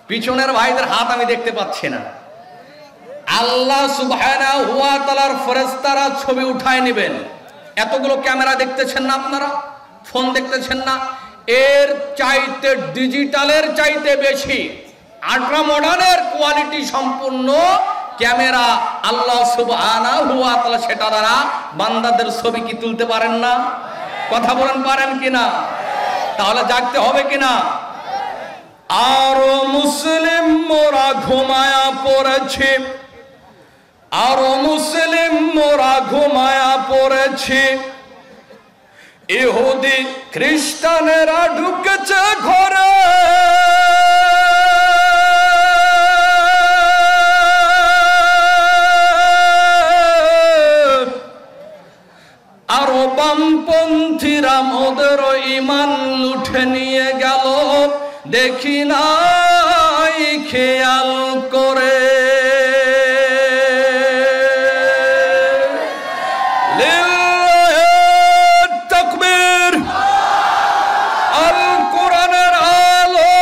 পিছনের ভাইদের হাত আমি দেখতে পাচ্ছি না। আল্লাহ সুবহানাহু ওয়া তাআলার ফেরেশতারা ছবি উঠায় নেবেন। এতগুলো ক্যামেরা দেখতেছেন না আপনারা, ফোন দেখতেছেন না, এর চাইতে ডিজিটালের চাইতে বেশি আল্ট্রা মডার্নের কোয়ালিটি সম্পূর্ণ ক্যামেরা আল্লাহ সুবহানাহু ওয়া তাআলা সেটা দ্বারা বান্দাদের ছবি কি তুলতে পারেন না? কথা বলেন, পারেন কিনা? তাহলে জাগতে হবে কিনা? আরো মুসলিম মোরা ঘুমায়া পড়েছে, আরো মুসলিম মোরা ঘুমায়া পড়েছে, ইহুদি খ্রিস্টানেরা ঢুকেছে ঘরে, আরো বামপন্থীরা মোদের ইমান লুঠে নিয়ে গেল, দেখি নাই খেয়াল করে। তাকবীর! আল কোরআনের আলো,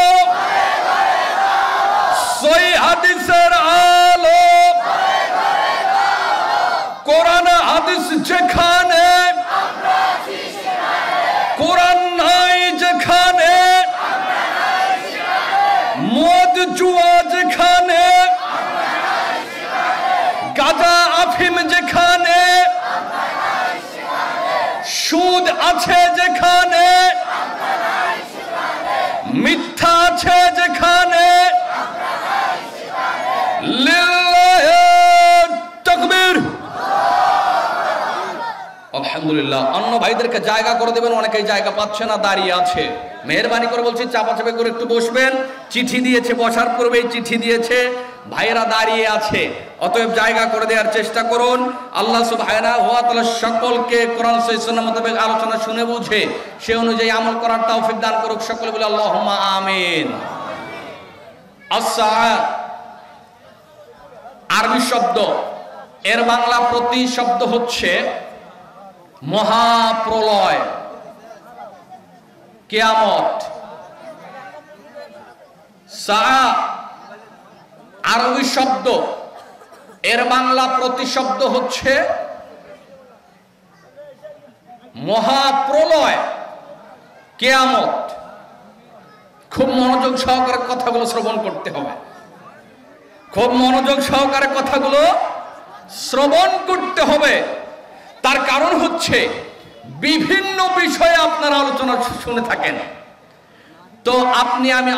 সহিহ হাদিসের আলো, কোরআন হাদিস যেখানে, কোরআন নাই যেখানে, মদ জুয়া যেখানে, গাঁজা আফিম যেখানে, সুদ আছে যেখানে, মিথ্যা আছে যেখানে, লিল্লাহি তাকবীর! আলহামদুলিল্লাহ। অন্য ভাইদেরকে জায়গা করে দেবেন, অনেকেই জায়গা পাচ্ছে না, দাঁড়িয়ে আছে। মেহেরবানি করে বলছি চাপাচাপি করে একটু বসবেন। চিঠি দিয়েছে, বসার পূর্বেই চিঠি দিয়েছে, ভাইয়েরা দাঁড়িয়ে আছে, অতএব জায়গা করে দেওয়ার চেষ্টা করুন। আল্লাহ সুবহানাহু ওয়া তাআলা সকলকে কোরআন সুন্নাহ মোতাবেক আলোচনা শুনে বুঝে সে অনুযায়ী আমল করার তৌফিক দান করুক। সকলে বলে আল্লাহুম্মা আমিন। আস-সাআত আরবি শব্দ, এর বাংলা প্রতিশব্দ হচ্ছে মহাপ্রলয়, কিয়ামত। সাআ আরবি শব্দ, এর বাংলা প্রতিশব্দ হচ্ছে মহাপ্রলয়, কিয়ামত। খুব মনোযোগ সহকারে কথাগুলো শ্রবণ করতে হবে, খুব মনোযোগ সহকারে কথাগুলো শ্রবণ করতে হবে। তার কারণ হচ্ছে বিভিন্ন বিষয়ে আপনারা আলোচনা শুনে থাকেন, তো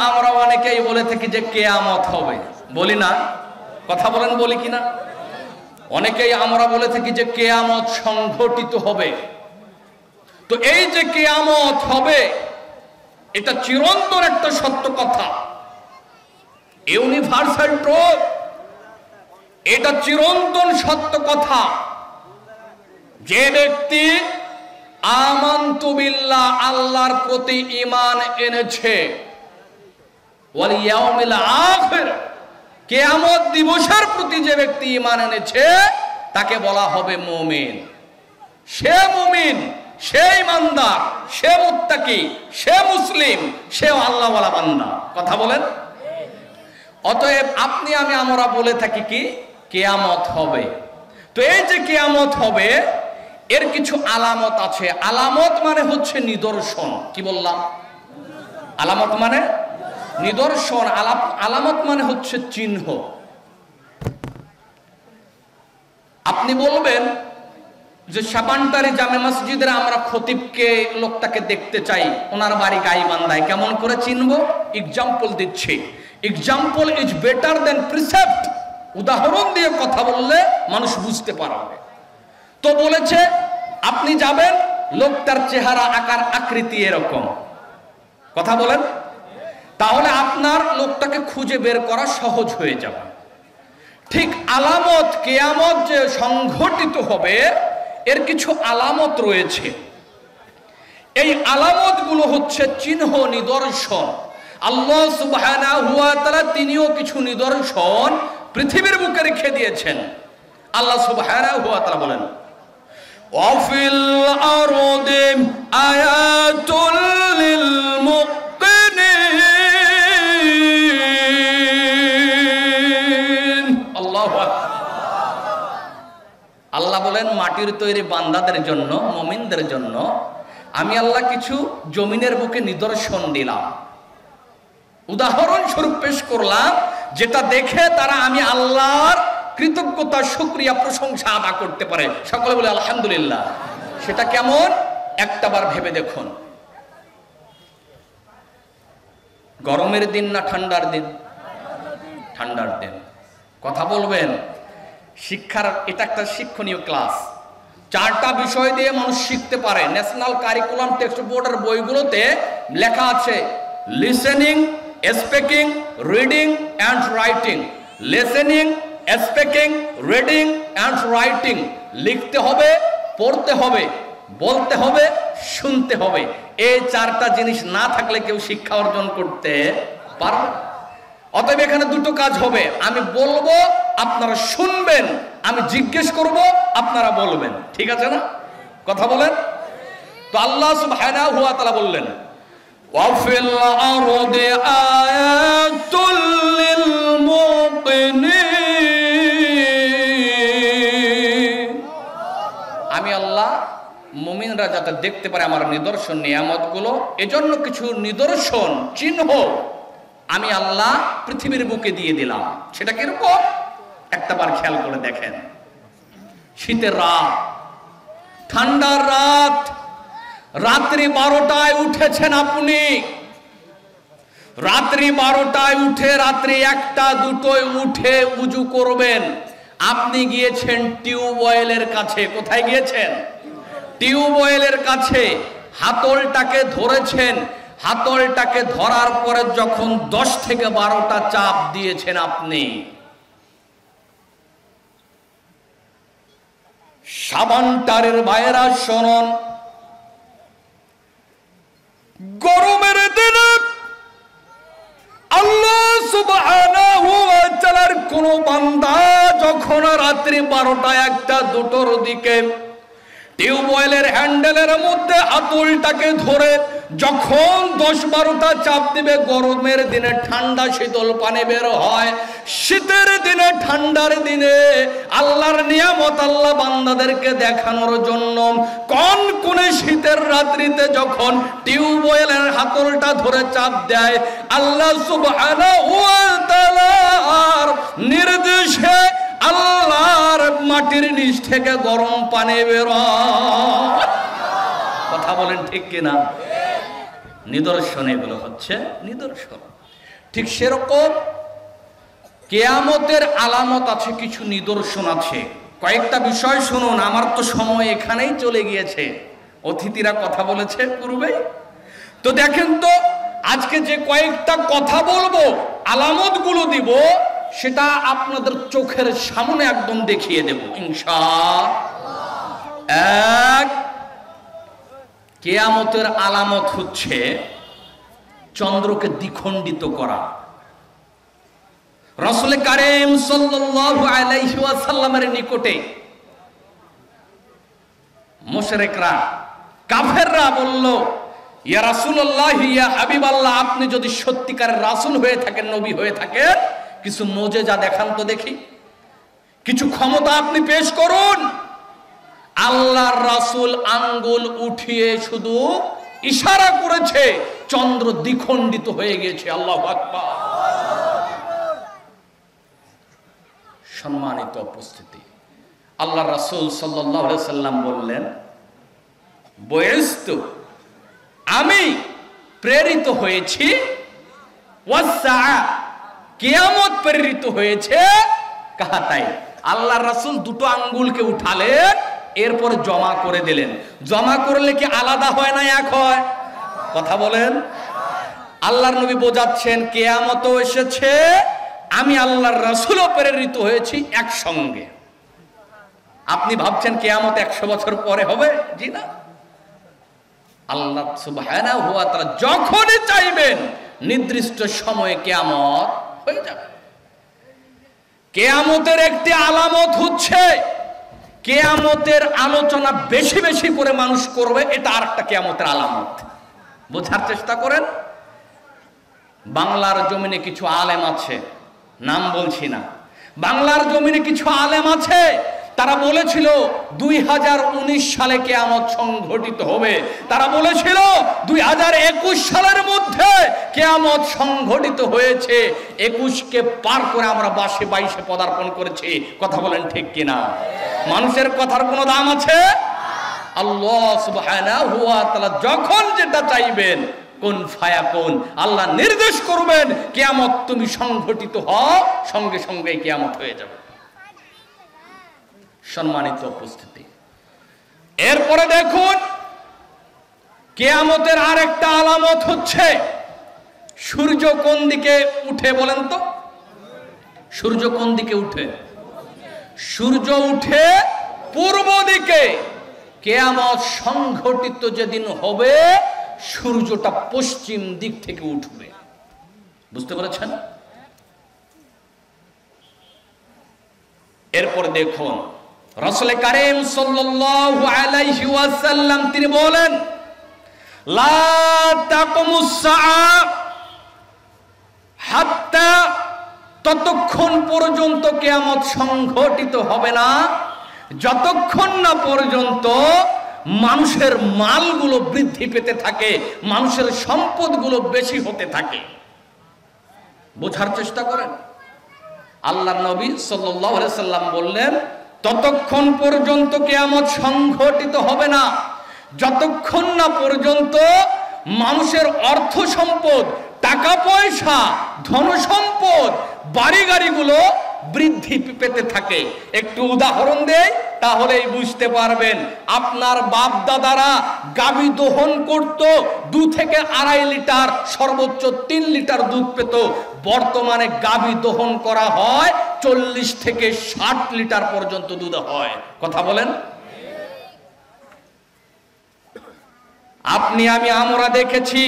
আমরা অনেকেই বলে থাকি যে কিয়ামত হবে, বলি না? কথা বলেন, বলি কিনা? অনেকেই আমরা বলে থাকি যে কিয়ামত সংঘটিত হবে। তো এই যে কিয়ামত হবে, এটা চিরন্তন একটা সত্য কথা, ইউনিভার্সাল ট্রুথ, এটা চিরন্তন সত্য কথা। যে ব্যক্তি আমানতু বিল্লাহ, আল্লাহর প্রতি ঈমান এনেছে, ওয়াল ইয়াউমিল আখির, কিয়ামত দিবসের প্রতি যে ব্যক্তি ঈমান এনেছে তাকে বলা হবে মুমিন। সে মুমিন, সে ঈমানদার, সে মুত্তাকি, সে মুসলিম, সে আল্লাহওয়ালা বান্দা। কথা বলেন। অতএব আমরা বলে থাকি কি কিয়ামত হবে। তো এই যে কিয়ামত হবে, এর কিছু আলামত আছে। আলামত মানে হচ্ছে নিদর্শন। কি বললাম? আলামত মানে নিদর্শন, আলামত মানে হচ্ছে চিহ্ন। আপনি বলবেন যে সাবানটারি জামে মসজিদের আমরা খতিবকে, লোকটাকে দেখতে চাই, ওনার বাড়ি গাইবান্ধায়, কেমন করে চিনবো? এক্সাম্পল দিচ্ছি। Example is better then precept. উদাহরণ দিয়ে কথা বললে মানুষ বুঝতে পারবে। তো বলেছে আপনি যাবেন, লোকটার চেহারা, আকার, আকৃতি এরকম। কথা বলেন, তাহলে আপনার লোকটাকে খুঁজে বের করা সহজ হয়ে যাবে। ঠিক আলামত, কিয়ামত যে সংঘটিত হবে, এর কিছু আলামত রয়েছে। এই আলামতগুলো হচ্ছে চিহ্ন, নিদর্শন। আল্লাহ সুবহানাহু ওয়া তাআলা তিনিও কিছু নিদর্শন পৃথিবীর বুকে রেখে দিয়েছেন। আল্লাহ সুবহানাহু ওয়া তাআলা বলেন, ওয়াফিল আরদি আয়াতুল লিল মুকিনিন আল্লাহ বলেন মাটির তৈরি বান্দাদের জন্য, মুমিনদের জন্য আমি আল্লাহ কিছু জমিনের বুকে নিদর্শন দিলাম, উদাহরণস্বরূপ পেশ করলাম, যেটা দেখে তারা আমি আল্লাহর কৃতজ্ঞতা, শুকরিয়া, প্রশংসা আদা করতে পারে। সকলে বলে আলহামদুলিল্লাহ। সেটা কেমন একটাবার ভেবে দেখুন। গরমের দিন না ঠান্ডার দিন? ঠান্ডার দিন। কথা বলবেন। শিক্ষার এটা একটা শিক্ষণীয় ক্লাস। 4টা বিষয় দিয়ে মানুষ শিখতে পারে। ন্যাশনাল কারিকুলাম টেক্সট বোর্ডের বইগুলোতে লেখা আছে listening, speaking, reading and writing. Listening, speaking, reading and writing. লিখতে হবে, পড়তে হবে, বলতে হবে, শুনতে হবে। এই 4টা জিনিস না থাকলে কেউ শিক্ষা অর্জন করতে পারবে। অতএব এখানে দুটো কাজ হবে, আমি বলবো, আপনারা শুনবেন, আমি জিজ্ঞেস করব, আপনারা বলবেন। ঠিক আছে না? কথা বলেন। তো আল্লাহ সুবহানাহু ওয়া তাআলা বললেন ওয়াফিল আরদি আয়াতুল লিল মুকিনিন। আমি আল্লাহ মুমিনরা যাতে দেখতে পারে আমার নিদর্শন, নিয়ামতগুলো, এজন্য কিছু নিদর্শন, চিহ্ন আমি আল্লাহ পৃথিবীর বুকে দিয়ে দিলাম। সেটা কিরকম একটাবার খেয়াল করে দেখেন। শীতের রাত, ঠান্ডার রাত, রাত্রি 12টায় উঠেছেন আপনি, রাত্রি 12টায় উঠে রাত্রি 1টা 2টোয় উঠে উজু করবেন। আপনি গিয়েছেন টিউবওয়েলের কাছে। কোথায় গিয়েছেন? টিউবওয়েলের কাছে। হাতলটাকে ধরেছেন। হাতলটাকে ধরার পরে যখন 10 থেকে 12টা চাপ দিয়েছেন আপনি, সাবানটারের ভাইরা শোনন, গরমের দিনে আল্লাহ সুবহানাহু ওয়া তাআলার কোন বান্দা যখন রাত্রি 12টা 1টা 2টোর দিকে টিউবওয়েলের হ্যান্ডেলের মধ্যে হাতলটাকে ধরে যখন 10-12টা চাপ দিবে, গরমের দিনে ঠান্ডা শীতল পানি বের হয়। শীতের দিনে, ঠান্ডার দিনে আল্লাহর নিয়ামত আল্লাহ বান্দাদেরকে দেখানোর জন্য কোন শীতের রাত্রিতে যখন টিউবওয়েলের হাতলটা ধরে চাপ দেয়, আল্লাহ সুবহানাহু ওয়া তাআলার নির্দেশে আল্লাহর মাটির নিচ থেকে গরম পানি বের হয়। কথা বলেন ঠিক কিনা? নিদর্শন, এগুলো হচ্ছে নিদর্শন। ঠিক সেরকম কিয়ামতের আলামত আছে, কিছু নিদর্শন আছে। কয়েকটা বিষয় শুনুন, আমার তো সময় এখানেই চলে গিয়েছে, অতিথিরা কথা বলেছে পূর্বেই। তো দেখেন তো, আজকে যে কয়েকটা কথা বলবো, আলামতগুলো দিব, সেটা আপনাদের চোখের সামনে একদম দেখিয়ে দেব ইনশাআল্লাহ। এক, কিয়ামতের আলামত হচ্ছে চন্দ্রকে দ্বিখণ্ডিত করা। রাসূল কারীম সাল্লাল্লাহু আলাইহি ওয়াসাল্লামের নিকটে মুশরিকরা, কাফেররা বলল, ইয়া রাসূলুল্লাহ, ইয়া হাবিবাল্লাহ, আপনি যদি সত্যিকারের রাসূল হয়ে থাকেন, নবী হয়ে থাকেন, কিছু মুজিজা দেখান তো দেখি, কিছু ক্ষমতা আপনি পেশ করুন। আল্লাহর রাসূল আঙ্গুল উঠিয়ে শুধু ইশারা করেছে, চন্দ্র দ্বিখণ্ডিত হয়ে গেছে। আল্লাহু আকবার। সম্মানিত উপস্থিতি, আল্লাহর রাসূল সাল্লাল্লাহু আলাইহি সাল্লাম বললেন, বুইস্তু, আমি প্রেরিত হয়েছি, ওয়াসআ, কিয়ামত প্রেরিত হয়েছে, কাহাতাই। আল্লাহর রাসূল দুটো আঙ্গুলকে উঠালেন, এরপর জমা করে দিলেন। জমা করলে কি আলাদা হয় না এক হয়? কথা বলেন। আল্লাহর নবী বোঝাচ্ছেন কিয়ামতও এসেছে, আমি আল্লাহর রাসূলও প্রেরিত হয়েছি একসঙ্গে। আপনি ভাবছেন কিয়ামত 100 বছর পরে হবে? জি না। আল্লাহ সুবহানাহু ওয়া তাআলা যখনই চাইবেন নির্দিষ্ট সময়ে কিয়ামত হয়ে যাবে। কিয়ামতের একটি আলামত হচ্ছে, কিয়ামতের আলোচনা বেশি বেশি করে মানুষ করবে, এটা আরেকটা কিয়ামতের আলামত। বোঝার চেষ্টা করেন। বাংলার জমিনে কিছু আলেম আছে, নাম বলছি না, বাংলার জমিনে কিছু আলেম আছে তারা বলেছিল 2019 সালে কিয়ামত সংঘটিত হবে, তারা বলেছিল 2021 সালের মধ্যে কিয়ামত সংঘটিত হয়েছে। 21কে পার করে আমরা 22-এ পদার্পণ করেছি। কথা বলেন ঠিক কিনা? মানুষের কথার কোনো দাম আছে? আল্লাহ সুবহানাহু ওয়া তাআলা যখন যেটা চাইবেন কোন ফায়াকুন, আল্লাহ নির্দেশ করবেন কিয়ামত তুমি সংঘটিত হও, সঙ্গে সঙ্গে কিয়ামত হয়ে যাবে। সম্মানিত উপস্থিতি, এরপরে দেখুন কিয়ামতের আরেকটা আলামত হচ্ছে সূর্য কোন দিকে উঠে বলেন তো? সূর্য কোন দিকে উঠে? সূর্য উঠে পূর্ব দিকে। কিয়ামত সংঘটিত যেদিন হবে সূর্যটা পশ্চিম দিক থেকে উঠবে। বুঝতে পেরেছেন? এরপর দেখুন রাসূল কারীম সাল্লাল্লাহু আলাইহি ওয়াসাল্লাম তিনি বলেন, লা তাকুমুস সাআ হাত্তা, ততক্ষণ পর্যন্ত কিয়ামত সংঘটিত হবে না যতক্ষণ না পর্যন্ত মানুষের মালগুলো বৃদ্ধি পেতে থাকে, মানুষের সম্পদগুলো বেশি হতে থাকে। বোঝার চেষ্টা করেন। আল্লাহর নবী সাল্লাল্লাহু আলাইহি সাল্লাম বললেন, ততক্ষণ পর্যন্ত কিয়ামত সংঘটিত হবে না যতক্ষণ না পর্যন্ত মানুষের অর্থ সম্পদ, টাকা পয়সা, ধন সম্পদ, বাড়ি গাড়িগুলো বৃদ্ধি পেতে থাকে। একটু উদাহরণ দেই তাহলেই বুঝতে পারবেন। আপনার বাপ দাদারা গাভী দহন করত, 2 থেকে 2.5 লিটার, সর্বোচ্চ 3 লিটার দুধ পেত। বর্তমানে গাভী দহন করা হয় 40 থেকে 60 লিটার পর্যন্ত দুধ হয়। কথা বলেন। আপনি আমি আমরা দেখেছি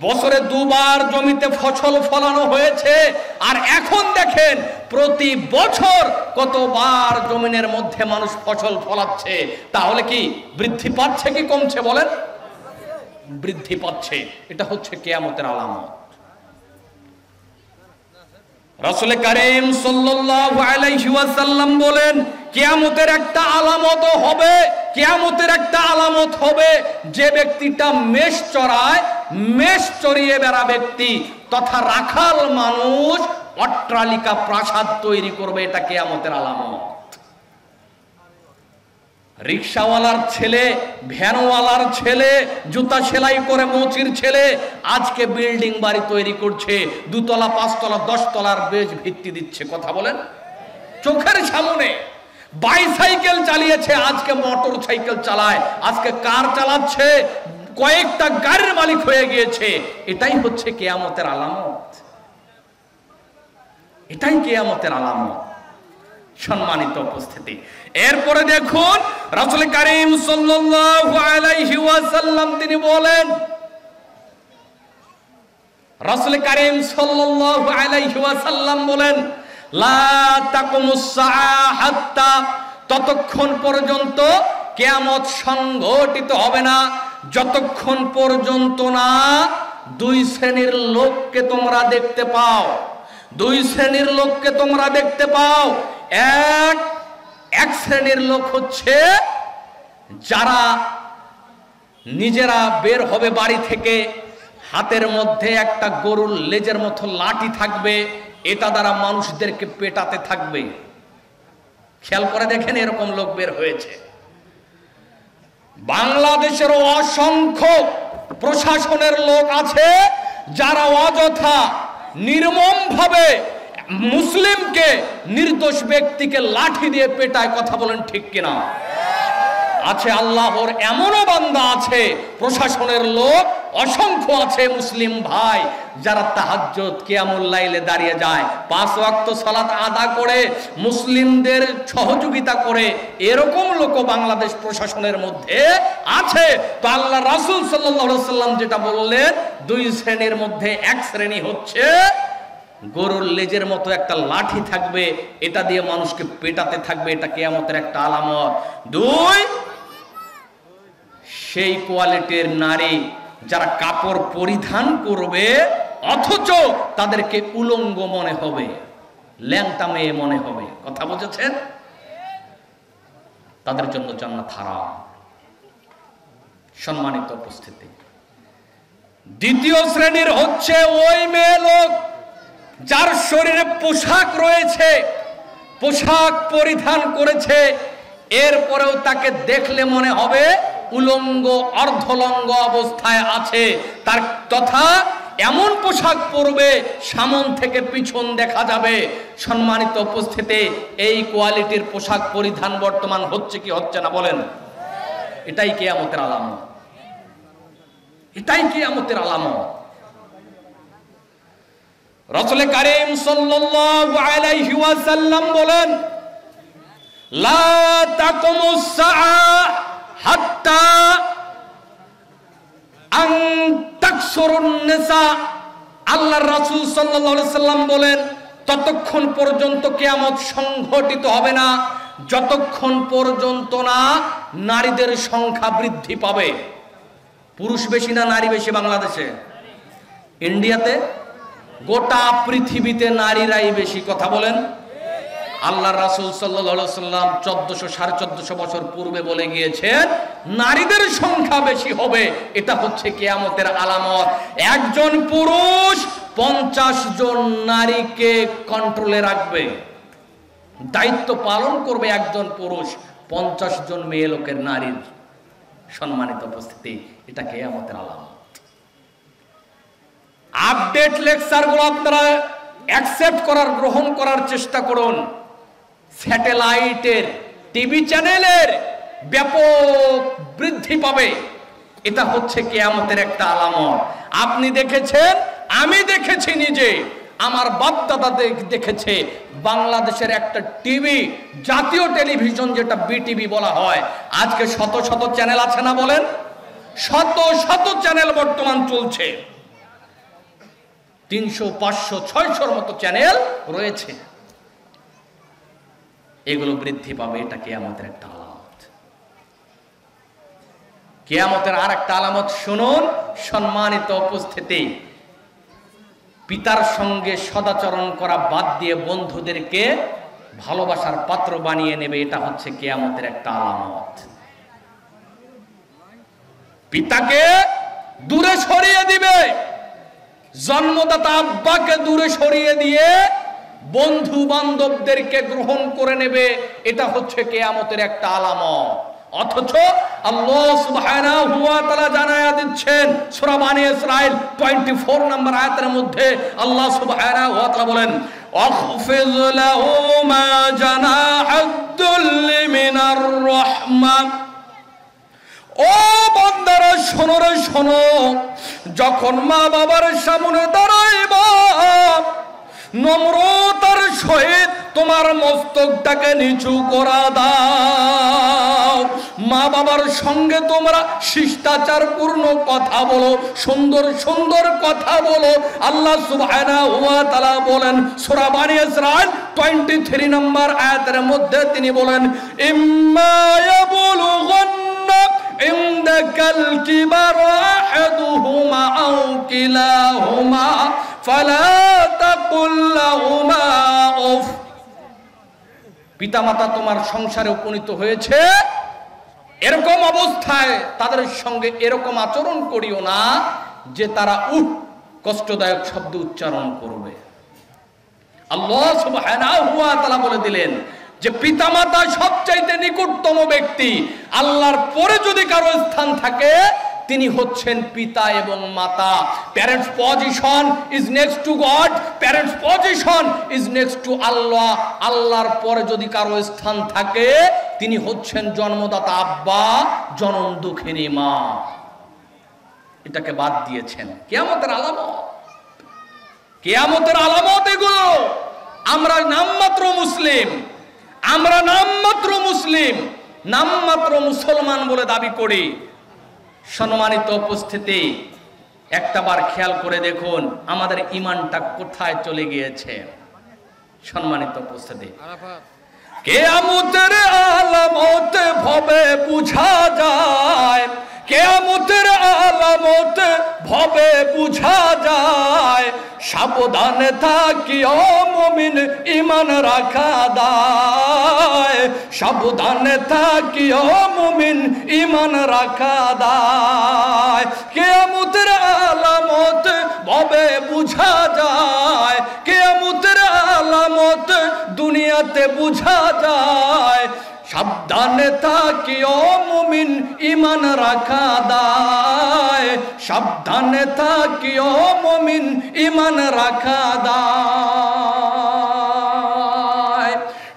বছরে 2 বার জমিতে ফসল ফলানো হয়েছে, আর এখন দেখেন প্রতি বছর কতবার জমিনের মধ্যে মানুষ ফসল ফলাচ্ছে। তাহলে কি বৃদ্ধি পাচ্ছে কি কমছে বলেন? বৃদ্ধি পাচ্ছে। এটা হচ্ছে কিয়ামতের আলামত। রাসূল কারীম সাল্লাল্লাহু আলাইহি ওয়াসাল্লাম বলেন, কিয়ামতের একটা আলামত হবে, কিয়ামতের একটা আলামত হবে যে ব্যক্তিটা মেষ চড়ায়, মেষ চড়িয়ে বেড়া ব্যক্তি তথা রাখাল মানুষ অট্টালিকা প্রাসাদ তৈরি করবে। এটা কিয়ামতের আলামত। রিকশাওয়ালার ছেলে, ভ্যানওয়ালার ছেলে, জুতা সেলাই করে মুচির ছেলে আজকে বিল্ডিং বাড়ি তৈরি করছে, 2 তলা 5 তলা 10 তলার বেজ ভিত্তি দিচ্ছে। কথা বলেন। চোখের সামনে বাইসাইকেল চালিয়েছে, আজকে মোটর সাইকেল চালায়, আজকে কার চালাচ্ছে, কয়েকটা গাড়ির মালিক হয়ে গিয়েছে। এটাই হচ্ছে কিয়ামতের আলামত। এটাই কিয়ামতের আলামত। সম্মানিত উপস্থিতি, এরপরে দেখুন রাসূল কারীম সাল্লাল্লাহু আলাইহি ওয়াসাল্লাম তিনি বলেন, রাসূল কারীম সাল্লাল্লাহু আলাইহি ওয়াসাল্লাম বলেন, লা তাকুমুস সাআ হাত্তা, ততক্ষণ পর্যন্ত কিয়ামত সংঘটিত হবে না যতক্ষণ পর্যন্ত না 2 শ্রেণীর লোককে তোমরা দেখতে পাও। 2 শ্রেণীর লোককে তোমরা দেখতে পাও। এক শ্রেণীর লোক হচ্ছে যারা নিজেরা বের হবে বাড়ি থেকে, হাতের মধ্যে একটা গরুর লেজের মতো লাঠি থাকবে, এটা দ্বারা মানুষদেরকে পেটাতে থাকবে। খেয়াল করে দেখেন, এরকম লোক বের হয়েছে। বাংলাদেশেরও অসংখ্য প্রশাসনের লোক আছে যারা অযথা নির্মমভাবে মুসলিমকে, নির্দোষ ব্যক্তিকে লাঠি দিয়ে পেটায়। কথা বলেন ঠিক কিনা? আছে। আল্লাহর এমনও বান্দা আছে, প্রশাসনের লোক অসংখ্য আছে, মুসলিম ভাই যারা তাহাজ্জুদ কিয়ামুল লাইলে দাঁড়িয়ে যায়, 5 ওয়াক্ত সালাত আদা করে, মুসলিমদের সহযোগিতা করে। এরকম লোক বাংলাদেশ প্রশাসনের মধ্যে আছে। তো আল্লাহ রাসূল সাল্লাল্লাহু আলাইহি ওয়াসাল্লাম যেটা বললেন, 2 শ্রেণীর মধ্যে 1 শ্রেণী হচ্ছে গরুর লেজের মতো একটা লাঠি থাকবে, এটা দিয়ে মানুষকে পেটাতে থাকবে। এটা কিয়ামতের একটা আলামত। 2, সেই কোয়ালিটির নারী যারা কাপড় পরিধান করবে অথচ তাদেরকে উলঙ্গ মনে হবে, ল্যাংটা মেয়ে মনে হবে। কথা বুঝেছেন? তাদের জন্য জান্নাত হারাম। সম্মানিত উপস্থিতি, দ্বিতীয় শ্রেণীর হচ্ছে ওই মেয়ে লোক যার শরীরে পোশাক রয়েছে, পোশাক পরিধান করেছে, এরপরেও তাকে দেখলে মনে হবে উলঙ্গ অর্ধলঙ্গ অবস্থায় আছে, তার তথা এমন পোশাক পরবে সামন থেকে পিছন দেখা যাবে। সম্মানিত উপস্থিতি, এই কোয়ালিটির পোশাক পরিধান বর্তমান হচ্ছে কি হচ্ছে না বলেন? এটাই কিয়ামতের আলামত, এটাই কিয়ামতের আলামত। রাসূল কারীম সাল্লাল্লাহু আলাইহি ওয়াসাল্লাম বলেন, লা তাকুমুস সাআহ হাত্তা আন তাকসুরুন নিসা। আল্লাহর রাসূল সাল্লাল্লাহু আলাইহি সাল্লাম বলেন, ততক্ষণ পর্যন্ত কিয়ামত সংঘটিত হবে না যতক্ষণ পর্যন্ত না নারীদের সংখ্যা বৃদ্ধি পাবে। পুরুষ বেশি না নারী বেশি বাংলাদেশে? ইন্ডিয়াতে? গোটা পৃথিবীতে নারীরাই বেশি। কথা বলেন। আল্লাহর রাসূল সাল্লাল্লাহু আলাইহি সাল্লাম 1400-1450 বছর পূর্বে বলে গিয়েছেন নারীদের সংখ্যা বেশি হবে। এটা হচ্ছে কিয়ামতের আলামত। একজন পুরুষ 50 জন নারীকে কন্ট্রোলে রাখবে, দায়িত্ব পালন করবে একজন পুরুষ 50 জন মেয়ে লোকের নারীর। সম্মানিত উপস্থিতি, এটা কিয়ামতের আলামত। আপডেট লেকচারগুলো আপনারা অ্যাকসেপ্ট করার, গ্রহণ করার চেষ্টা করুন। স্যাটেলাইটের, টিভি চ্যানেলের ব্যাপক বৃদ্ধি পাবে, এটা হচ্ছে কিয়ামতের একটা আলামত। আপনি দেখেছেন, আমি দেখেছি নিজে, আমার বাপ দাদা দেখেছে। বাংলাদেশের একটা টিভি, জাতীয় টেলিভিশন যেটা বিটিভি বলা হয়, আজকে শত শত চ্যানেল আছে না বলেন? শত শত চ্যানেল বর্তমান চলছে, 300, 500, 600-র মতো চ্যানেল রয়েছে। এগুলো বৃদ্ধি পাবে, এটা কিয়ামতের একটা আলামত। কিয়ামতের আর একটা আলামত শুনুন। সম্মানিত উপস্থিতি, পিতার সঙ্গে সদাচরণ করা বাদ দিয়ে বন্ধুদেরকে ভালোবাসার পাত্র বানিয়ে নেবে, এটা হচ্ছে কিয়ামতের একটা আলামত। পিতাকে দূরে সরিয়ে দিবে, জন্মদাতা আব্বাকে দূরে সরিয়ে দিয়ে বন্ধু বান্ধবদেরকে গ্রহণ করে নেবে, এটা হচ্ছে কিয়ামতের একটা আলামত। অথচ আল্লাহ সুবহানাহু ওয়া তাআলা জানায়া দিচ্ছেন সূরা বনী ইসরাঈল 24 নম্বর আয়াতের মধ্যে আল্লাহ সুবহানাহু ওয়া তাআলা বলেন, আখফিজ লাহু মা জানাহাদ-দুল্লি মিনার রাহমা। ও বান্দারা শোনো রে শোনো, যখন মা বাবার সামনে দাঁড়াইবা নম্রতার সহিত তোমার মস্তকটাকে নিচু করা দাও। মা বাবার সঙ্গে তোমরা শিষ্টাচারপূর্ণ কথা বলো, সুন্দর সুন্দর কথা বলো। আল্লাহ সুবহানাহু ওয়া তাআলা বলেন সূরা বনী ইসরাঈল 23 নম্বর আয়াতের মধ্যে তিনি বলেন, ইম্মা ইয়াবলুগান্না ইনদাকাল কিবারা আহাদুহুমা আও কিলাহুমা ফালা তাকুল লাহুমা উফ। পিতামাতা তোমার সংসারে উপনীত হয়েছে, এরকম অবস্থায় তাদের সঙ্গে এরকম আচরণ করিও না যে তারা কষ্টদায়ক শব্দ উচ্চারণ করবে। আল্লাহ সুবহানাহু ওয়া তাআলা বলে দিলেন যে পিতামাতা সবচাইতে নিকটতম ব্যক্তি। আল্লাহর পরে যদি কারো স্থান থাকে তিনি হচ্ছেন পিতা এবং মাতা। Parents position is next to God, parents position is next to Allah. আল্লাহর পরে যদি কারো স্থান থাকে তিনি হচ্ছেন জন্মদাতা আব্বা, জনম দুঃখিনী মা। এটাকে বাদ দিয়েছেন। কিয়ামতের আলামত, কিয়ামতের আলামত এগুলো। আমরা নামমাত্র মুসলিম, আমরা নামমাত্র মুসলিম, নামমাত্র মুসলমান বলে দাবি করি। সম্মানিত উপস্থিতি, একটাবার খেয়াল করে দেখুন আমাদের ঈমানটা কোথায় চলে গিয়েছে। সম্মানিত উপস্থিতি, কিয়ামতের আলামত ভাবে বুঝা যায়, কিয়ামতের আলামত ভবে বুঝা যায়, সাবধানে থাকিও মুমিন ঈমান রাখা দায়, সাবধানে থাকিও মুমিন ঈমান রাখা দায়। কিয়ামতের আলামত ভবে বুঝা যায়, কিয়ামতের আলামত দুনিয়াতে বুঝা যায়, সাবধানে থাকিও মুমিন ঈমান রাখা দায়, সাবধানে থাকিও মুমিন ঈমান রাখা দায়।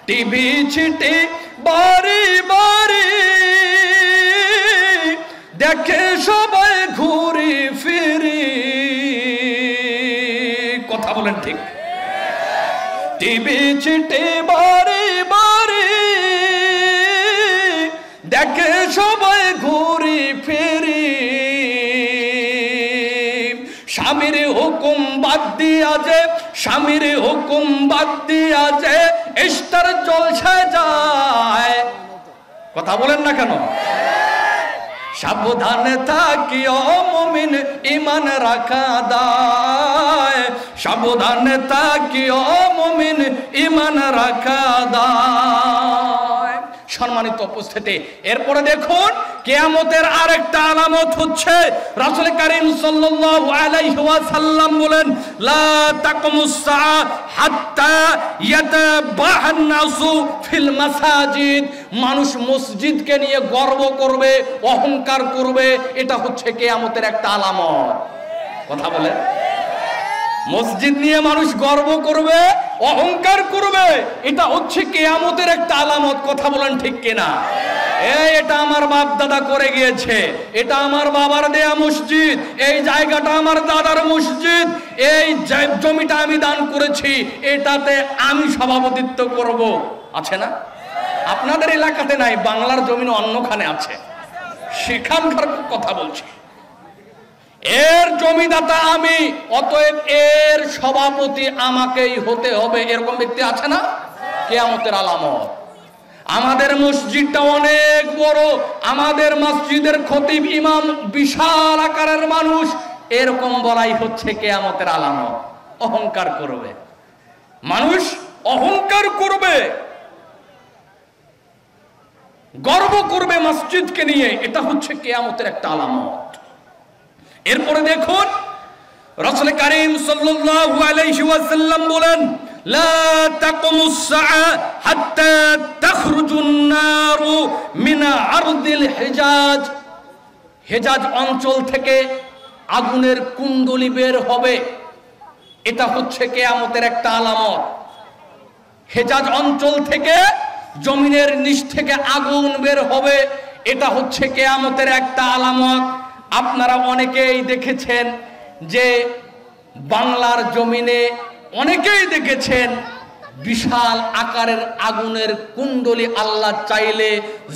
টিভি ছিটি বাড়ি বাড়ি দেখে সবাই ঘুরি ফিরি, কথা বলেন ঠিক? টিভি ছিটি বাড়ি বাড়ি দেখে সবাই ঘুরি ফিরি, স্বামীর হুকুম বাদ দিয়া যে, স্বামীর হুকুম বাদ দিয়া যে ইস্তার জলসায় যায়, কথা বলেন না কেন? সাবধানে থাকিও মুমিন ঈমান রাখা দায়, সাবধানে থাকিও মুমিন ঈমান রাখা দায়। সম্মানিত উপস্থিতি, এরপরে দেখুন কিয়ামতের আরেকটা আলামত হচ্ছে, রাসূল কারীম সাল্লাল্লাহু আলাইহি ওয়াসাল্লাম বলেন, লা তাকুমুস সাআ হাত্তা ইয়াতাবাহান নাসু ফিল মাসাজিদ। মানুষ মসজিদকে নিয়ে গর্ব করবে, অহংকার করবে, এটা হচ্ছে কিয়ামতের একটা আলামত। কথা বলে, মসজিদ নিয়ে মানুষ গর্ব করবে, অহংকার করবে, এটা হচ্ছে কিয়ামতের একটা আলামত। কথা বলেন ঠিক কিনা? এটা আমার বাপ দাদা করে গিয়েছে, এটা আমার বাবার দেয়া মসজিদ, এই জায়গাটা আমার দাদার মসজিদ, এই জমিটা আমি দান করেছি, এটাতে আমি সভাপতিত্ব করব, আছে না? আপনাদের এলাকাতে নাই, বাংলার জমিন অন্যখানে আছে, সেখানকার কথা বলছি। এর জমিদাতা আমি, অতএব এর সভাপতি আমাকেই হতে হবে, এরকম ব্যক্তি আছে না? কিয়ামতের আলামত। আমাদের মসজিদটা অনেক বড়, আমাদের মসজিদের খতিব ইমাম বিশাল আকারের মানুষ, এরকম বলাই হচ্ছে কিয়ামতের আলামত। অহংকার করবে মানুষ, অহংকার করবে, গর্ব করবে মসজিদকে নিয়ে, এটা হচ্ছে কিয়ামতের একটা আলামত। এরপরে দেখুন রাসূল কারীম সাল্লাল্লাহু আলাইহি ওয়াসাল্লাম বলেন, লা তাকুমুস সাআ হাত্তা তাখরুজুন নারু মিন আরদিল হিজাজ। হিজাজ অঞ্চল থেকে আগুনের কুণ্ডলী বের হবে, এটা হচ্ছে কিয়ামতের একটা আলামত। হিজাজ অঞ্চল থেকে, জমিনের নিচ থেকে আগুন বের হবে, এটা হচ্ছে কিয়ামতের একটা আলামত। আপনারা অনেকেই দেখেছেন যে বাংলার জমিনে অনেকেই দেখেছেন বিশাল আকারের আগুনের কুণ্ডলী, আল্লাহ চাইলে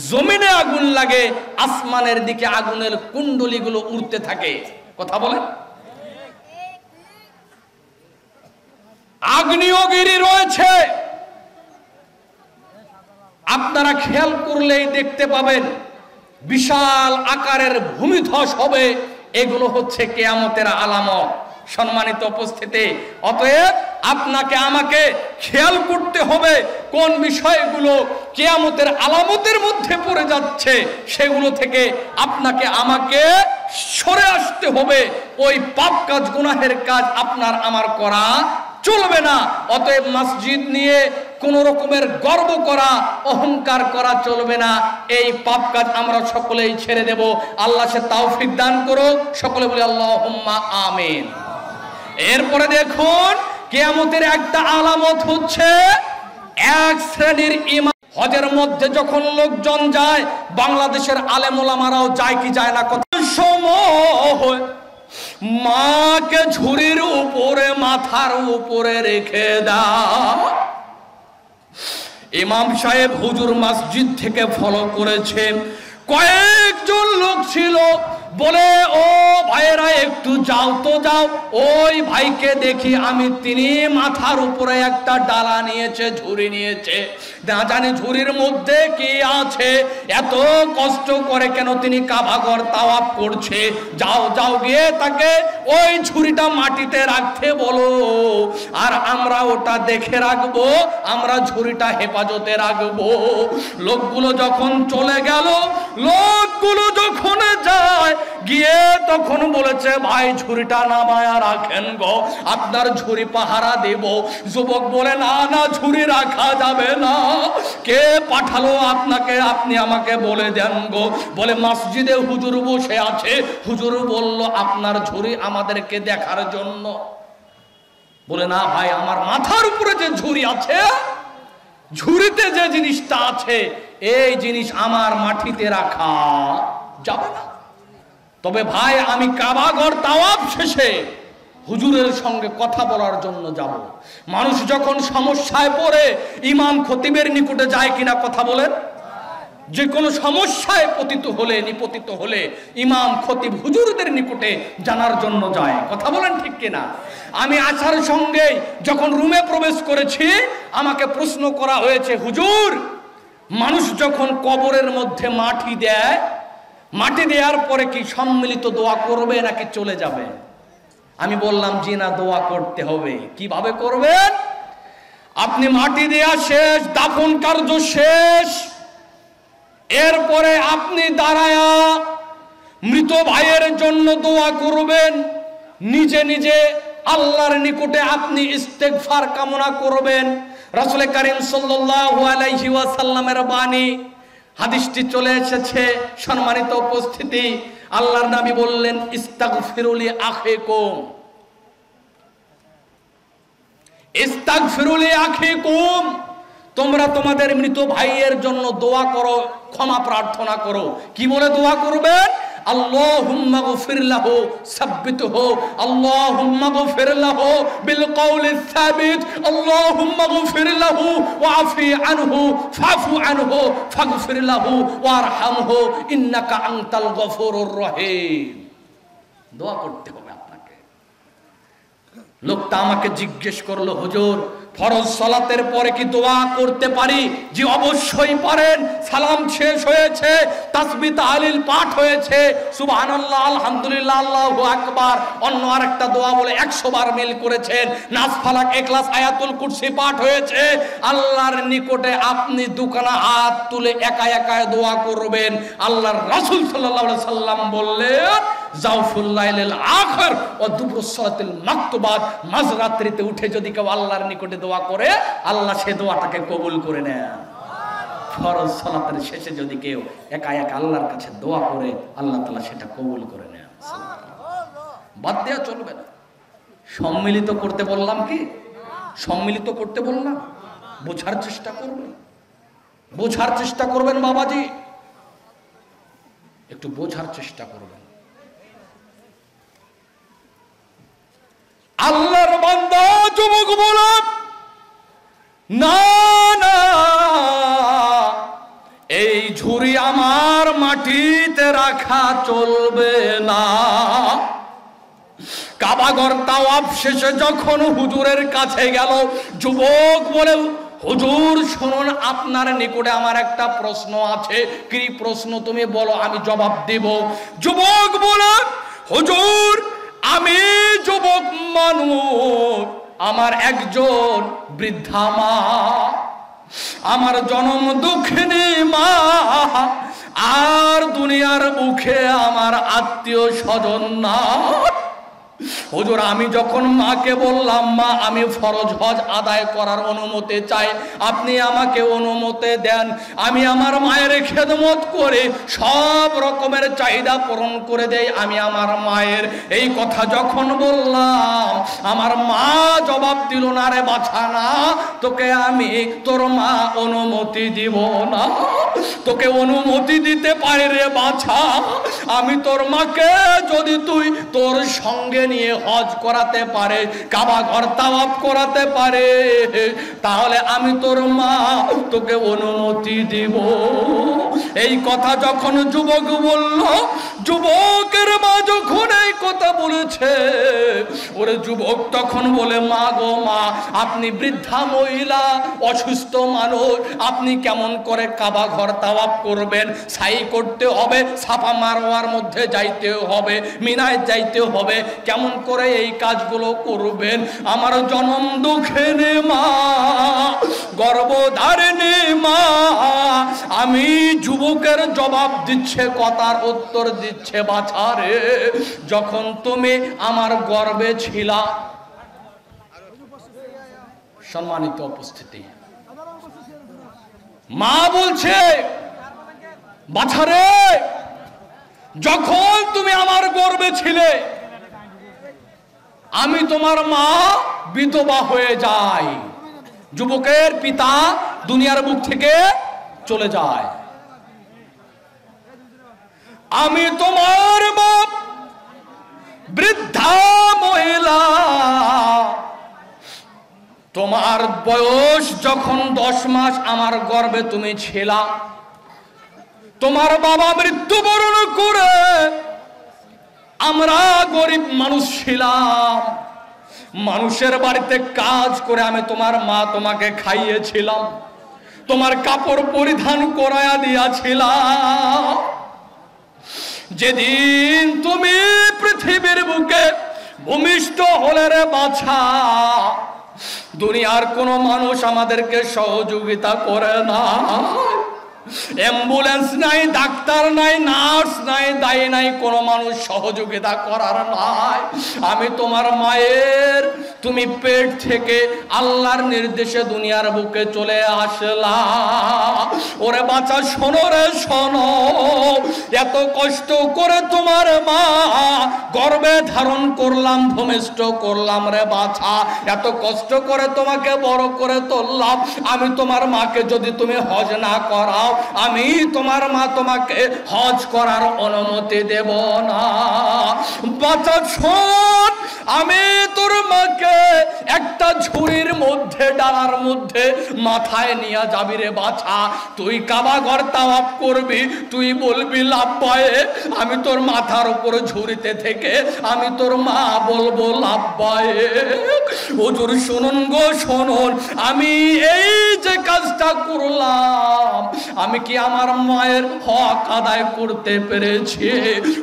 জমিনে আগুন লাগে, আসমানের দিকে আগুনের কুণ্ডলীগুলো উড়তে থাকে। কথা বলেন, আগ্নেয়গিরি রয়েছে, আপনারা খেয়াল করলেই দেখতে পাবেন বিশাল আকারের ভূমিধস হবে, এগুলো হচ্ছে কিয়ামতের আলামত। সম্মানিত উপস্থিতি, অতএব আপনাকে আমাকে খেয়াল করতে হবে কোন বিষয়গুলো কিয়ামতের আলামতের মধ্যে পড়ে যাচ্ছে, সেগুলো থেকে আপনাকে আমাকে সরে আসতে হবে। ওই পাপ কাজ, গুনাহের কাজ আপনার আমার করা চলবে না। অতএব মসজিদ নিয়ে কোন রকমের গর্ব করা, অহংকার করা চলবে না। এই পাপ কাজ আমরা সকলেই ছেড়ে দেব। আল্লাহ সে তৌফিক দান করুক, সকলে বলি আল্লাহুম্মা আমিন। এরপরে দেখুন কিয়ামতের একটা আলামত হচ্ছে এক শ্রেণীর ইমাম। হজের মধ্যে যখন লোকজন যায়, বাংলাদেশের আলেম ওলামারাও যায় কি যায় না, কত সময় মাকে ঝুড়ির উপরে, মাথার উপরে রেখে দাও। ইমাম সাহেব হুজুর মসজিদ থেকে ফলো করেছে, কয়েকজন লোক ছিল বলে ও ভাইয়েরা একটু যাও তো যাও, ওই ভাইকে দেখি আমি, তিনি মাথার উপরে একটা ডালা নিয়েছে, ঝুড়ি নিয়েছে, না জানি ঝুড়ির মধ্যে কি আছে, এত কষ্ট করে কেন তিনি কাবাঘর তাওয়াফ করছে, যাও যাও গিয়ে তাকে ওই ঝুড়িটা মাটিতে রাখতে বলো, আর আমরা ওটা দেখে রাখবো, আমরা ঝুড়িটা হেফাজতে রাখবো। লোকগুলো যখন চলে গেল, লোকগুলো যখন যায় গিয়ে তখন বলেছে ভাই ঝুড়িটা নামায়া রাখেন গো, আপনার ঝুড়ি পাহারা দেব। যুবক বলে না না, ঝুড়ি রাখা যাবে না, কে পাঠালো আপনাকে, আপনি আমাকে বলে দেন গো। বলে মসজিদে হুজুর বসে আছে, হুজুর বলল আপনার ঝুড়ি আমাদেরকে দেখার জন্য। বলে না ভাই, আমার মাথার উপরে যে ঝুড়ি আছে, ঝুড়িতে যে জিনিসটা আছে, এই জিনিস আমার মাটিতে রাখা যাবে না। তবে ভাই আমি কাবাঘর তাওয়াফ শেষে হুজুরের সঙ্গে কথা বলার জন্য যাব। মানুষ যখন সমস্যায় পড়ে ইমাম খতিবের নিকটে যায় কিনা কথা বলেন? যে কোনো সমস্যায় নিপতিত হলে ইমাম খতিব হুজুরদের নিকটে জানার জন্য যায়, কথা বলেন ঠিক কিনা? আমি আসার সঙ্গে যখন রুমে প্রবেশ করেছি, আমাকে প্রশ্ন করা হয়েছে, হুজুর মানুষ যখন কবরের মধ্যে মাটি দেয়, মাটি দেওয়ার পরে কি সম্মিলিত দোয়া করবে নাকি চলে যাবে? আমি বললাম জি না, দোয়া করতে হবে। কিভাবে করবেন? আপনি মাটি দেয়া শেষ, দাফন কার্য শেষ, এরপরে আপনি দাঁড়ায়া মৃত ভাইয়ের জন্য দোয়া করবেন, নিজে নিজে আল্লাহর নিকটে আপনি ইস্তেগফার কামনা করবেন। রাসূল করিম সাল্লাল্লাহু আলাইহি ওয়াসাল্লামের বাণী, হাদিসটি চলে এসেছে। সম্মানিত উপস্থিতি, আল্লাহর নবী বললেন ইস্তাগফিরু লি আখিকুম, ইস্তাগফিরু লি আখিকুম, তোমরা তোমাদের মৃত ভাইয়ের জন্য দোয়া করো, ক্ষমা প্রার্থনা করো। কি বলে দোয়া করবেন? আল্লাহুম্মা গফির লাহু সাব্বিতহু, আল্লাহুম্মা গফির লাহু বিল কওলিস সাবিত, আল্লাহুম্মা গফির লাহু ওয়াফি আনহু ফাফু আনহু ফাগফির লাহু ওয়ারহামহু ইন্নাকা আনতাল গফুরুর রহিম। দোয়া করতে হবে আপনাকে। লোকটা আমাকে জিজ্ঞেস করলো, হুজুর ফরজ সালাতের পরে কি দোয়া করতে পারি? জি অবশ্যই পারেন। সালাম শেষ হয়েছে, তাসবিহ তাহলিল পাঠ হয়েছে, সুবহানাল্লাহ আলহামদুলিল্লাহ আল্লাহু আকবার, অন্য আরেকটা দোয়া বলে 100 বার মিল করেছেন, নাস ফালাক ইখলাস আয়াতুল কুরসি পাঠ হয়েছে। আল্লাহর নিকটে আপনি দুখানা হাত তুলে একা একা দোয়া করবেন। আল্লাহর রাসূল সাল্লাল্লাহু আলাইহি সাল্লাম বললেন জাওফুল লাইলিল আখির ওয়া দুবুরুস সালাতিল মাকতুবাত, মাঝরাত্রিতে উঠে যদি কেউ আল্লাহর নিকটে দোয়া করে, আল্লাহ সে দোয়াটাকে কবুল করে নেন। ফরজ সালাতের শেষে যদি কেউ একা একা আল্লাহর কাছে দোয়া করে, আল্লাহ তাআলা সেটা কবুল করে নেন। বাদ দেওয়া চলবে না। সম্মিলিত করতে বললাম কি? সম্মিলিত করতে বললাম, বোঝার চেষ্টা করবেন, বোঝার চেষ্টা করবেন বাবাজি, একটু বোঝার চেষ্টা করবেন। আল্লাহর বান্দা যুবক বলে না না, এই ঝুড়ি আমার মাটিতে রাখা চলবে না। কাবাঘর তাওয়াফ শেষে যখন হুজুরের কাছে গেল, যুবক বলে হুজুর শুনুন, আপনার নিকটে আমার একটা প্রশ্ন আছে। কি প্রশ্ন? তুমি বলো, আমি জবাব দেব। যুবক বলে হুজুর আমি যুবক মানুষ, আমার একজন বৃদ্ধা মা, আমার জনম দুঃখিনী মা, আর দুনিয়ার মুখে আমার আত্মীয় স্বজন না। হুজুর আমি যখন মাকে বললাম, মা আমি ফরজ হজ আদায় করার অনুমতি চাই, আপনি আমাকে অনুমতি দেন, আমি আমার মায়ের খেদমত করে সব রকমের চাহিদা পূরণ করে দেই আমি আমার মায়ের। এই কথা যখন বললাম, আমার মা জবাব দিল, না রে বাছা না, তোকে আমি তোর মা অনুমতি দিব না, তোকে অনুমতি দিতে পারে রে বাছা, আমি তোর মাকে যদি তুই তোর সঙ্গে নিয়ে হজ করাতে পারে, কাবা ঘর তাওয়াফ করাতে পারে, তাহলে আমি তোর মা তোকে অনুমতি দিব। এই কথা যখন যুবক বলল, যুবকের মা যখন এই কথা বলেছে, ওরে যুবক তখন বলে, মা গো মা, আপনি বৃদ্ধা মহিলা, অসুস্থ মানুষ, আপনি কেমন করে কাবা ঘর তাওয়াফ করবেন? সাই করতে হবে, সাফা মারওয়ার মধ্যে যাইতে হবে, মিনায় যাইতে হবে, কেমন করে এই কাজগুলো করবেন? আমার জনম দুঃখিনী মা, গর্ভধারিণী মা, আমি যুবকের জবাব দিচ্ছে, কথার উত্তর দিচ্ছে, বাছারে যখন তুমি আমার গর্ভে ছিলা। সম্মানিত উপস্থিতি, মা বলছে, বাছারে যখন তুমি আমার গর্ভে ছিলে, আমি তোমার মা বিধবা হয়ে যাই, যুবকের পিতা দুনিয়ার বুক থেকে চলে যায়, আমি তোমার মা বৃদ্ধা মহিলা, তোমার বয়স যখন 10 মাস আমার গর্ভে তুমি ছিলা, তোমার বাবা মৃত্যুবরণ করে, আমরা গরিব মানুষ ছিলাম, মানুষের বাড়িতে কাজ করে আমি তোমার মা তোমাকে খাইয়েছিলাম, তোমার কাপড় পরিধান করায়া দিয়াছিলাম। যেদিন তুমি পৃথিবীর বুকে ভূমিষ্ঠ হলে রে বাছা, দুনিয়ার কোন মানুষ আমাদেরকে সহযোগিতা করে না, অ্যাম্বুলেন্স নাই, ডাক্তার নাই, নার্স নাই, দায়ী নাই, কোনো মানুষ সহযোগিতা করার নাই। আমি তোমার মায়ের, তুমি পেট থেকে আল্লাহর নির্দেশে দুনিয়ার বুকে চলে আসলা। ওরে বাচ্চা শোনো রে শোনো, এত কষ্ট করে তোমার মা গর্ভে ধারণ করলাম, ভূমিষ্ঠ করলাম রে বাছা, এত কষ্ট করে তোমাকে বড় করে তুললাম, আমি তোমার মাকে যদি তুমি হজ না করাও, আমি তোমার মা তোমাকে হজ করার অনুমতি দেব না। বাচ্চা শোন, আমি তোর মাকে একটা ঝুড়ির মধ্যে, ডালার মধ্যে মাথায় নিয়ে যাবি রে বাছা, তুই কাবা ঘর তাওয়াফ করবি, তুই বলবি লাব্বায়ে, আমি তোর মাথার উপর ঝুড়িতে থেকে আমি তোর মা বলবো লাব্বায়ে। হুজুর শুনুন গো শুনুন, আমি এই যে কাজটা করলাম, আমি কি আমার মায়ের হক আদায় করতে পেরেছি?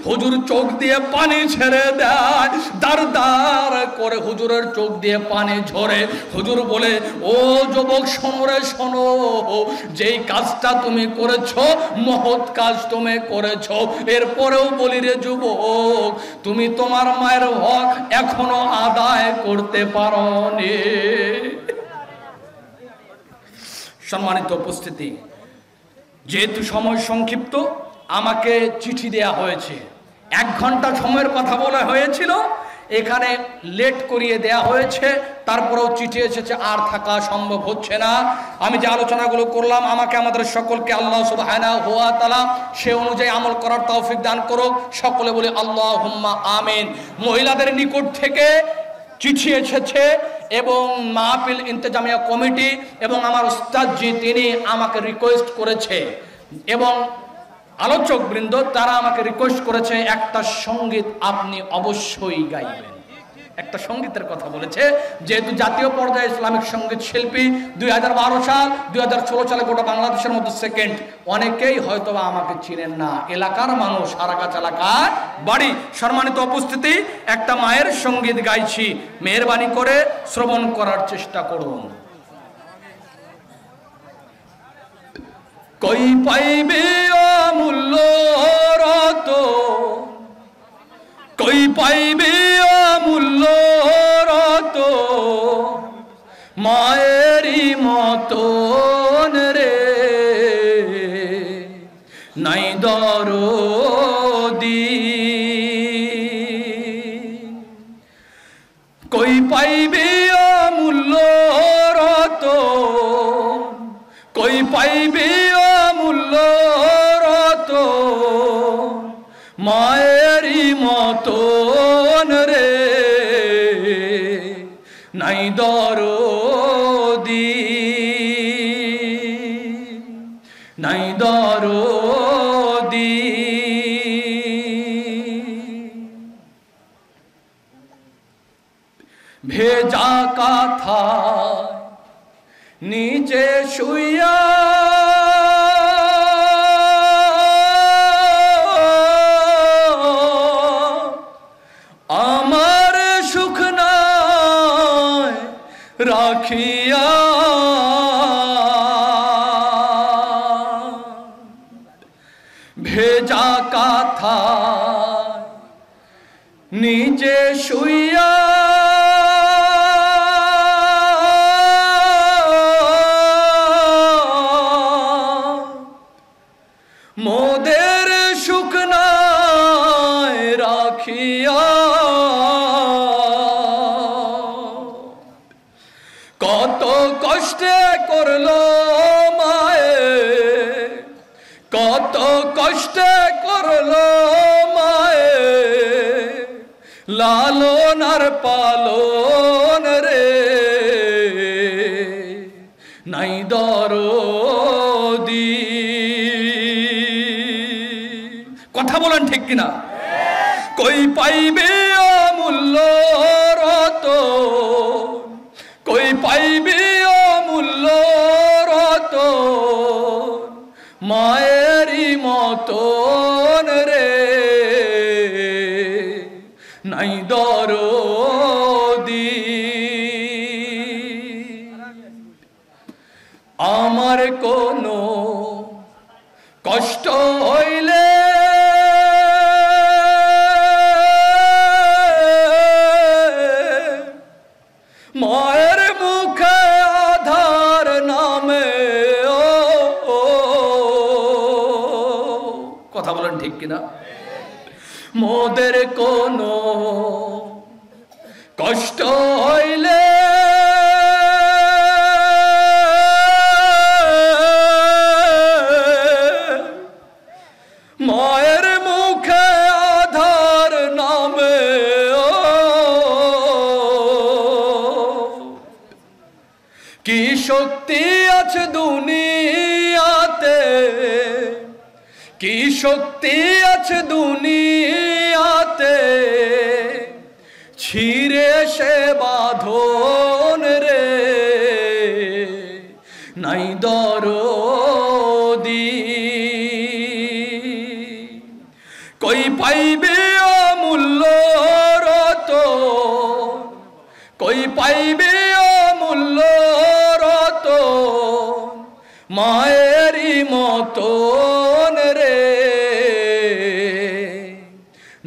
হুজুর চোখ দিয়ে পানি ছেড়ে দেয়, দার দার করে হুজুরের চোখ দিয়ে পানি ঝরে। হুজুর বলে, ও যুবক শোনো রে শোনো, যেই কাজটা তুমি করেছো মহৎ কাজ তুমি করেছো, এরপরেও বলি রে যুবক, তুমি তোমার মায়ের হক এখনো আদায় করতে পারোনি। সম্মানিত উপস্থিতি, যেহেতু সময় সংক্ষিপ্ত, আমাকে চিঠি দেয়া হয়েছে, 1 ঘন্টা সময়ের কথা বলা হয়েছিল, এখানে লেট করিয়ে দেয়া হয়েছে, তারপরেও চিঠি এসেছে, আর থাকা সম্ভব হচ্ছে না। আমি যে আলোচনাগুলো করলাম, আমাকে আমাদের সকলকে আল্লাহ সুবহানাহু ওয়া তাআলা সে অনুযায়ী আমল করার তৌফিক দান করুক। সকলে বলি আল্লাহুম্মা আমিন। মহিলাদের নিকট থেকে চিঠি এসেছে এবং মাহফিল ইন্তেজামিয়া কমিটি এবং আমার উস্তাদজি তিনি আমাকে রিকোয়েস্ট করেছে, এবং আলোচক বৃন্দ তারা আমাকে রিকোয়েস্ট করেছে, একটা সঙ্গীত আপনি অবশ্যই গাইবেন। একটা সঙ্গীতের কথা বলেছে, যেহেতু জাতীয় পর্যায়ে ইসলামিক সঙ্গীত শিল্পী 2012 সাল 2016 সালে গোটা বাংলাদেশের মধ্যে সেকেন্ড। অনেকেই হয়তো আমাকে চিনেন না, এলাকার মানুষ, আরাকাছ এলাকার বাড়ি। সম্মানিত উপস্থিতি, একটা মায়ের সঙ্গীত গাইছি, মেহেরবানি করে শ্রবণ করার চেষ্টা করুন। কই পাইবে অমূল্য রতন, কই পাইবে অমূল্য রতন, মায়েরই মতন রে, নাই দরদি। কই পাইবে অমূল্য রতন, কই পাইবে অমূল্য রতন, মায়েরই মতন রে, দরদি, নাই দরদি। ভেজা কাঁথা নিচে শুইয়া আমার সুখ নাই রাখিয়া, ভেজা কাঁথা নিচে শুইয়া মোদের সুখ নাই রাখিয়া, কত কষ্টে করলো মায়ে, কত কষ্টে করলো মায়ে, লালন আর পালন রে, নাই দরদি। কথা বলেন ঠিক কিনা? কই পাইবে অমূল্য রতন, কই পাইবে অমূল্য রতন, মায়েরই মতন রে, নাই দরদি। আমার কোনো কষ্ট হইলে মায়ের মুখে আধার নামে, ও কথা বলেন ঠিক কিনা? মোদের কোনো কষ্ট হইলে মায়ের মুখে আধার নামে, কি শক্তি আছে দুনিয়াতে, কি শক্তি আছে দুনিয়াতে, ছিঁড়ে সে বাঁধন রে, নাই দরদি। কই পাইবে অমূল্য রতন, কই পাইবে অমূল্য রতন, মায়েরই মতন রে,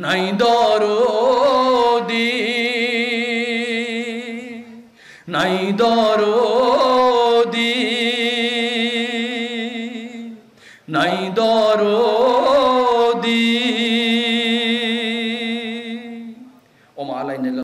নাই দরদি, নাই দরদি, নাই দরদি।